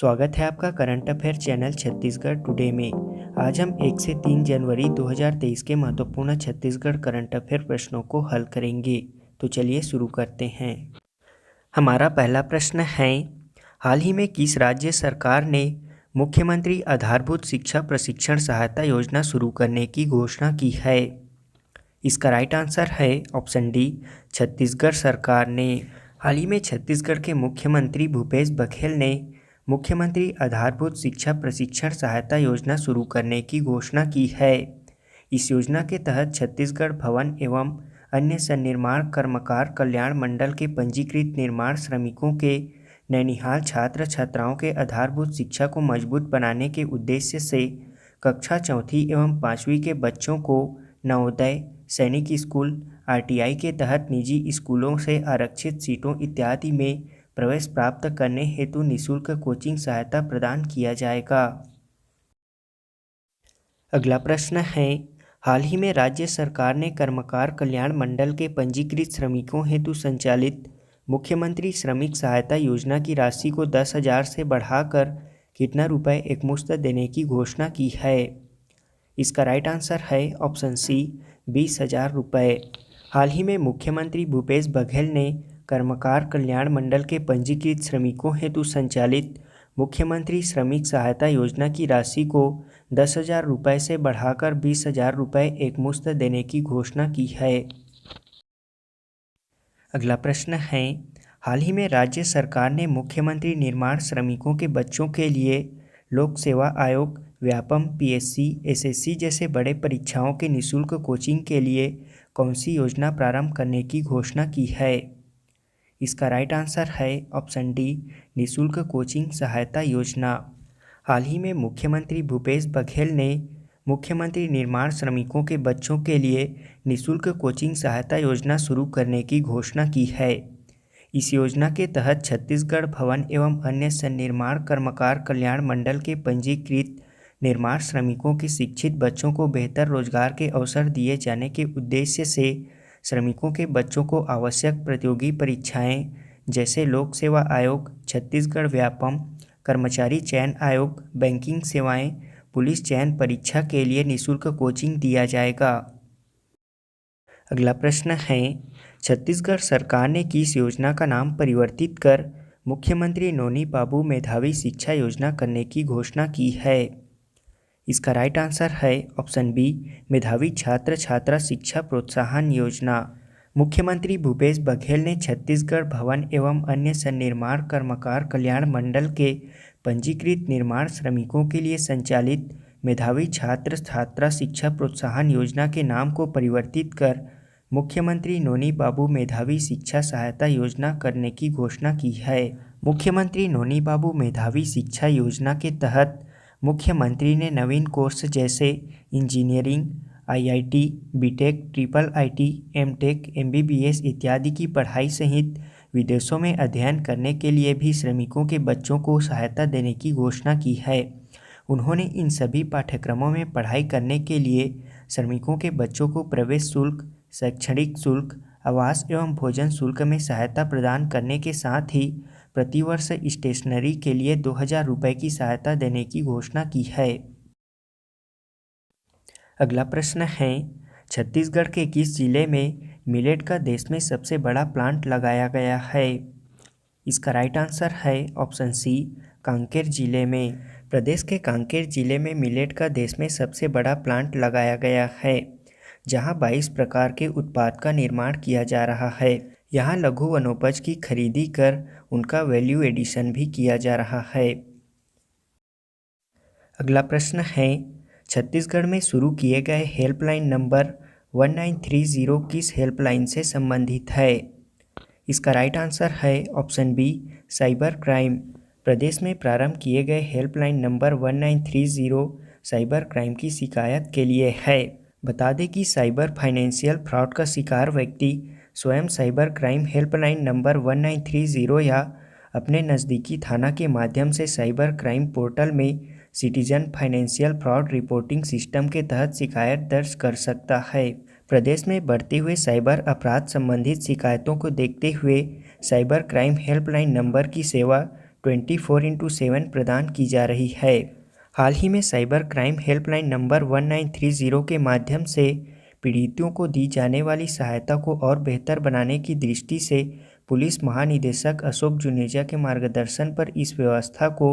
स्वागत है आपका current affair channel Chhattisgarh today में। आज हम 1 से 3 जनवरी 2023 के महत्वपूर्ण छत्तीसगढ़ करंट अफेयर प्रश्नों को हल करेंगे। तो चलिए शुरू करते हैं। हमारा पहला प्रश्न है, हाल ही में किस राज्य सरकार ने मुख्यमंत्री आधारभूत शिक्षा प्रशिक्षण सहायता योजना शुरू करने की घोषणा की है? इसका राइट आंसर है ऑप्शन डी, छत्तीसगढ़ सरकार ने। हाल ही में छत्तीसगढ़ के मुख्यमंत्री भूपेश बघेल ने मुख्यमंत्री आधारभूत शिक्षा प्रशिक्षण सहायता योजना शुरू करने की घोषणा की है। इस योजना के तहत छत्तीसगढ़ भवन एवं अन्य सन्निर्माण कर्मकार कल्याण मंडल के पंजीकृत निर्माण श्रमिकों के नैनीहाल छात्र छात्राओं के आधारभूत शिक्षा को मजबूत बनाने के उद्देश्य से कक्षा 4 एवं 5वीं के बच्चों को नवोदय, सैनिक स्कूल, आरटीआई के तहत निजी स्कूलों से आरक्षित सीटों इत्यादि में प्रवेश प्राप्त करने हेतु निःशुल्क कोचिंग सहायता प्रदान किया जाएगा। अगला प्रश्न है, हाल ही में राज्य सरकार ने कर्मकार कल्याण मंडल के पंजीकृत श्रमिकों हेतु संचालित मुख्यमंत्री श्रमिक सहायता योजना की राशि को 10,000 से बढ़ाकर कितना रुपए एकमुश्त देने की घोषणा की है? इसका राइट आंसर है ऑप्शन सी, 20,000 रुपये। हाल ही में मुख्यमंत्री भूपेश बघेल ने कर्मकार कल्याण मंडल के पंजीकृत श्रमिकों हेतु संचालित मुख्यमंत्री श्रमिक सहायता योजना की राशि को 10,000 रुपये से बढ़ाकर 20,000 रुपये एकमुश्त देने की घोषणा की है। अगला प्रश्न है, हाल ही में राज्य सरकार ने मुख्यमंत्री निर्माण श्रमिकों के बच्चों के लिए लोक सेवा आयोग, व्यापम, पीएससी, एसएससी जैसे बड़े परीक्षाओं के निःशुल्क कोचिंग के लिए कौन सी योजना प्रारंभ करने की घोषणा की है? इसका राइट आंसर है ऑप्शन डी, निःशुल्क कोचिंग सहायता योजना। हाल ही में मुख्यमंत्री भूपेश बघेल ने मुख्यमंत्री निर्माण श्रमिकों के बच्चों के लिए निःशुल्क कोचिंग सहायता योजना शुरू करने की घोषणा की है। इस योजना के तहत छत्तीसगढ़ भवन एवं अन्य सन्निर्माण कर्मकार कल्याण मंडल के पंजीकृत निर्माण श्रमिकों के शिक्षित बच्चों को बेहतर रोजगार के अवसर दिए जाने के उद्देश्य से श्रमिकों के बच्चों को आवश्यक प्रतियोगी परीक्षाएं जैसे लोक सेवा आयोग, छत्तीसगढ़ व्यापम, कर्मचारी चयन आयोग, बैंकिंग सेवाएं, पुलिस चयन परीक्षा के लिए निःशुल्क कोचिंग दिया जाएगा। अगला प्रश्न है, छत्तीसगढ़ सरकार ने किस योजना का नाम परिवर्तित कर मुख्यमंत्री नोनी बाबू मेधावी शिक्षा योजना करने की घोषणा की है? इसका राइट आंसर है ऑप्शन बी, मेधावी छात्र छात्रा शिक्षा प्रोत्साहन योजना। मुख्यमंत्री भूपेश बघेल ने छत्तीसगढ़ भवन एवं अन्य सन्निर्माण कर्मकार कल्याण मंडल के पंजीकृत निर्माण श्रमिकों के लिए संचालित मेधावी छात्र छात्रा शिक्षा प्रोत्साहन योजना के नाम को परिवर्तित कर मुख्यमंत्री नोनी बाबू मेधावी शिक्षा सहायता योजना करने की घोषणा की है। मुख्यमंत्री नोनी बाबू मेधावी शिक्षा योजना के तहत मुख्यमंत्री ने नवीन कोर्स जैसे engineering, IIT, BTech, triple IT, MTech, MBBS इत्यादि की पढ़ाई सहित विदेशों में अध्ययन करने के लिए भी श्रमिकों के बच्चों को सहायता देने की घोषणा की है। उन्होंने इन सभी पाठ्यक्रमों में पढ़ाई करने के लिए श्रमिकों के बच्चों को प्रवेश शुल्क, शैक्षणिक शुल्क, आवास एवं भोजन शुल्क में सहायता प्रदान करने के साथ ही प्रतिवर्ष स्टेशनरी के लिए 2,000 रुपये की सहायता देने की घोषणा की है। अगला प्रश्न है, छत्तीसगढ़ के किस जिले में मिलेट का देश में सबसे बड़ा प्लांट लगाया गया है? इसका राइट आंसर है ऑप्शन सी, कांकेर जिले में। प्रदेश के कांकेर जिले में मिलेट का देश में सबसे बड़ा प्लांट लगाया गया है, जहां 22 प्रकार के उत्पाद का निर्माण किया जा रहा है। यहाँ लघु वनोपज की खरीदी कर उनका वैल्यू एडिशन भी किया जा रहा है। अगला प्रश्न है, छत्तीसगढ़ में शुरू किए गए हेल्पलाइन नंबर 1930 किस हेल्पलाइन से संबंधित है? इसका राइट आंसर है ऑप्शन बी, साइबर क्राइम। प्रदेश में प्रारंभ किए गए हेल्पलाइन नंबर 1930 साइबर क्राइम की शिकायत के लिए है। बता दें कि साइबर फाइनेंशियल फ्रॉड का शिकार व्यक्ति स्वयं साइबर क्राइम हेल्पलाइन नंबर 1930 या अपने नज़दीकी थाना के माध्यम से साइबर क्राइम पोर्टल में citizen financial fraud reporting system के तहत शिकायत दर्ज कर सकता है। प्रदेश में बढ़ते हुए साइबर अपराध संबंधित शिकायतों को देखते हुए साइबर क्राइम हेल्पलाइन नंबर की सेवा 24/7 प्रदान की जा रही है। हाल ही में साइबर क्राइम हेल्पलाइन नंबर 1930 के माध्यम से पीड़ितों को दी जाने वाली सहायता को और बेहतर बनाने की दृष्टि से पुलिस महानिदेशक अशोक जुनेजा के मार्गदर्शन पर इस व्यवस्था को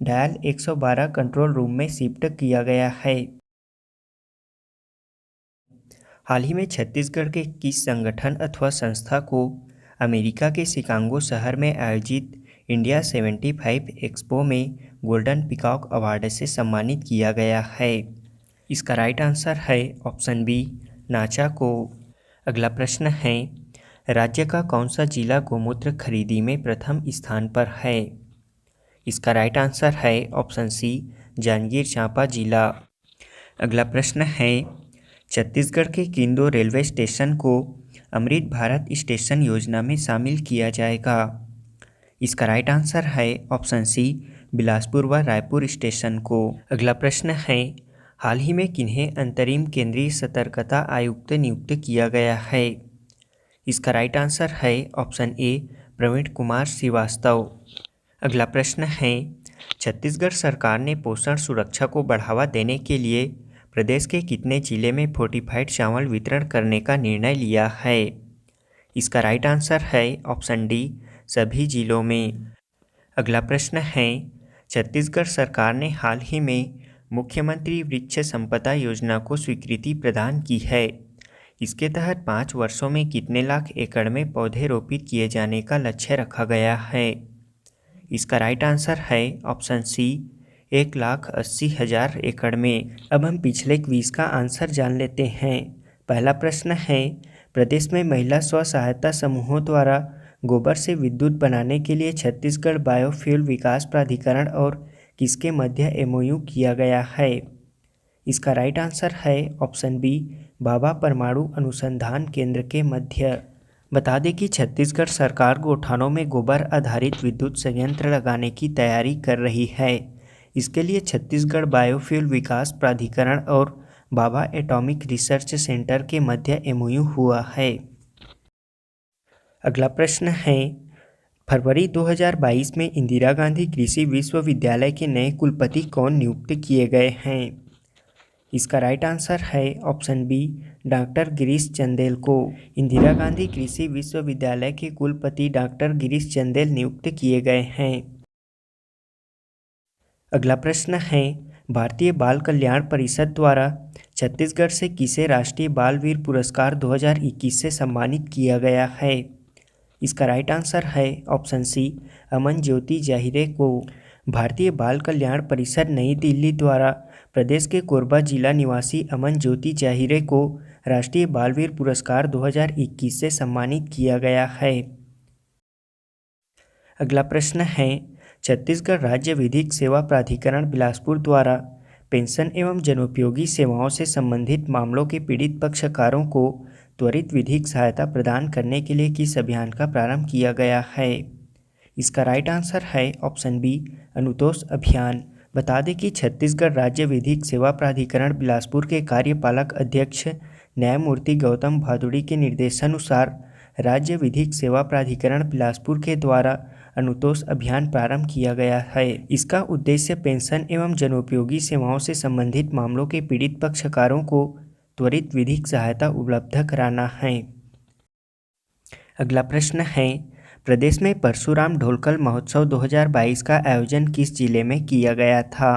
डायल 112 कंट्रोल रूम में शिफ्ट किया गया है। हाल ही में छत्तीसगढ़ के किस संगठन अथवा संस्था को अमेरिका के शिकागो शहर में आयोजित इंडिया 75 एक्सपो में गोल्डन पीकॉक अवार्ड से सम्मानित किया गया है? इसका राइट आंसर है ऑप्शन बी, नाचा को। अगला प्रश्न है, राज्य का कौन सा जिला गोमूत्र खरीदी में प्रथम स्थान पर है? इसका राइट आंसर है ऑप्शन सी, जांजगीर चांपा जिला। अगला प्रश्न है, छत्तीसगढ़ के किन दो रेलवे स्टेशन को अमृत भारत स्टेशन योजना में शामिल किया जाएगा? इसका राइट आंसर है ऑप्शन सी, बिलासपुर व रायपुर स्टेशन को। अगला प्रश्न है, हाल ही में किन्हें अंतरिम केंद्रीय सतर्कता आयुक्त नियुक्त किया गया है? इसका राइट आंसर है ऑप्शन ए, प्रवीण कुमार श्रीवास्तव। अगला प्रश्न है, छत्तीसगढ़ सरकार ने पोषण सुरक्षा को बढ़ावा देने के लिए प्रदेश के कितने जिले में फोर्टिफाइड चावल वितरण करने का निर्णय लिया है? इसका राइट आंसर है ऑप्शन डी, सभी जिलों में। अगला प्रश्न है, छत्तीसगढ़ सरकार ने हाल ही में मुख्यमंत्री वृक्ष संपदा योजना को स्वीकृति प्रदान की है। इसके तहत 5 वर्षों में कितने लाख एकड़ में पौधे रोपित किए जाने का लक्ष्य रखा गया है? इसका राइट आंसर है ऑप्शन सी, 1,80,000 एकड़ में। अब हम पिछले क्विज का आंसर जान लेते हैं। पहला प्रश्न है, प्रदेश में महिला स्व सहायता समूहों द्वारा गोबर से विद्युत बनाने के लिए छत्तीसगढ़ बायोफ्यूल विकास प्राधिकरण और किसके मध्य एमओयू किया गया है? इसका राइट आंसर है ऑप्शन बी, भाभा परमाणु अनुसंधान केंद्र के मध्य। बता दें कि छत्तीसगढ़ सरकार गौठानों में गोबर आधारित विद्युत संयंत्र लगाने की तैयारी कर रही है। इसके लिए छत्तीसगढ़ बायोफ्यूल विकास प्राधिकरण और भाभा एटॉमिक रिसर्च सेंटर के मध्य एमओयू हुआ है। अगला प्रश्न है, फरवरी 2022 में इंदिरा गांधी कृषि विश्वविद्यालय के नए कुलपति कौन नियुक्त किए गए हैं? इसका राइट आंसर है option B, doctor Girish Chandel को। इंदिरा गांधी कृषि विश्वविद्यालय के कुलपति डॉक्टर गिरीश चंदेल नियुक्त किए गए हैं। अगला प्रश्न है, भारतीय बाल कल्याण परिषद द्वारा छत्तीसगढ़ से किसे राष्ट्रीय बाल वीर पुरस्कार 2021 से सम्मानित किया गया है? इसका राइट आंसर है ऑप्शन सी, अमन ज्योति जाहिरे को। भारतीय बाल कल्याण परिषद नई दिल्ली द्वारा प्रदेश के कोरबा जिला निवासी अमन ज्योति जाहिरे को राष्ट्रीय बाल वीर पुरस्कार 2021 से सम्मानित किया गया है। अगला प्रश्न है, छत्तीसगढ़ राज्य विधिक सेवा प्राधिकरण बिलासपुर द्वारा पेंशन एवं जनोपयोगी सेवाओं से संबंधित मामलों के पीड़ित पक्षकारों को त्वरित विधिक सहायता प्रदान करने के लिए किस अभियान का प्रारंभ किया गया है? इसका राइट आंसर है ऑप्शन बी, अनुतोष अभियान। बता दें कि छत्तीसगढ़ राज्य विधिक सेवा प्राधिकरण बिलासपुर के कार्यपालक अध्यक्ष न्यायमूर्ति गौतम भादुड़ी के निर्देशानुसार राज्य विधिक सेवा प्राधिकरण बिलासपुर के द्वारा अनुतोष अभियान प्रारंभ किया गया है। इसका उद्देश्य पेंशन एवं जनोपयोगी सेवाओं से संबंधित मामलों के पीड़ित पक्षकारों को त्वरित विधिक सहायता उपलब्ध कराना है। अगला प्रश्न है, प्रदेश में परशुराम ढोलकल महोत्सव 2022 का आयोजन किस जिले में किया गया था?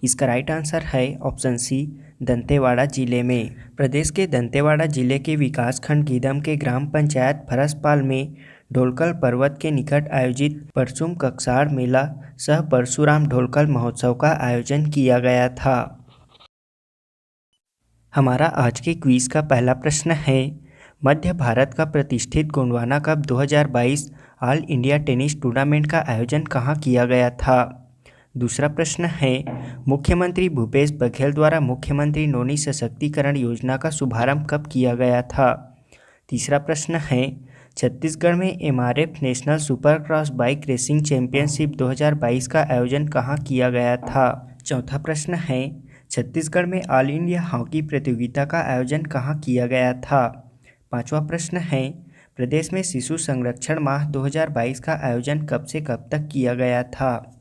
इसका राइट आंसर है ऑप्शन सी, दंतेवाड़ा जिले में। प्रदेश के दंतेवाड़ा जिले के विकासखंड गीदम के ग्राम पंचायत फरसपाल में ढोलकल पर्वत के निकट आयोजित परशुम कक्षाड़ मेला सह परशुराम ढोलकल महोत्सव का आयोजन किया गया था। हमारा आज के क्विज का पहला प्रश्न है, मध्य भारत का प्रतिष्ठित Gondwana cup 2022 all India tennis tournament का आयोजन कहाँ किया गया था? दूसरा प्रश्न है, मुख्यमंत्री भूपेश बघेल द्वारा मुख्यमंत्री नौनी सशक्तिकरण योजना का शुभारंभ कब किया गया था? तीसरा प्रश्न है, छत्तीसगढ़ में MRF national supercross bike racing championship 2022 का आयोजन कहाँ किया गया था? चौथा प्रश्न है, छत्तीसगढ़ में ऑल इंडिया हॉकी प्रतियोगिता का आयोजन कहाँ किया गया था? पांचवा प्रश्न है, प्रदेश में शिशु संरक्षण माह 2022 का आयोजन कब से कब तक किया गया था?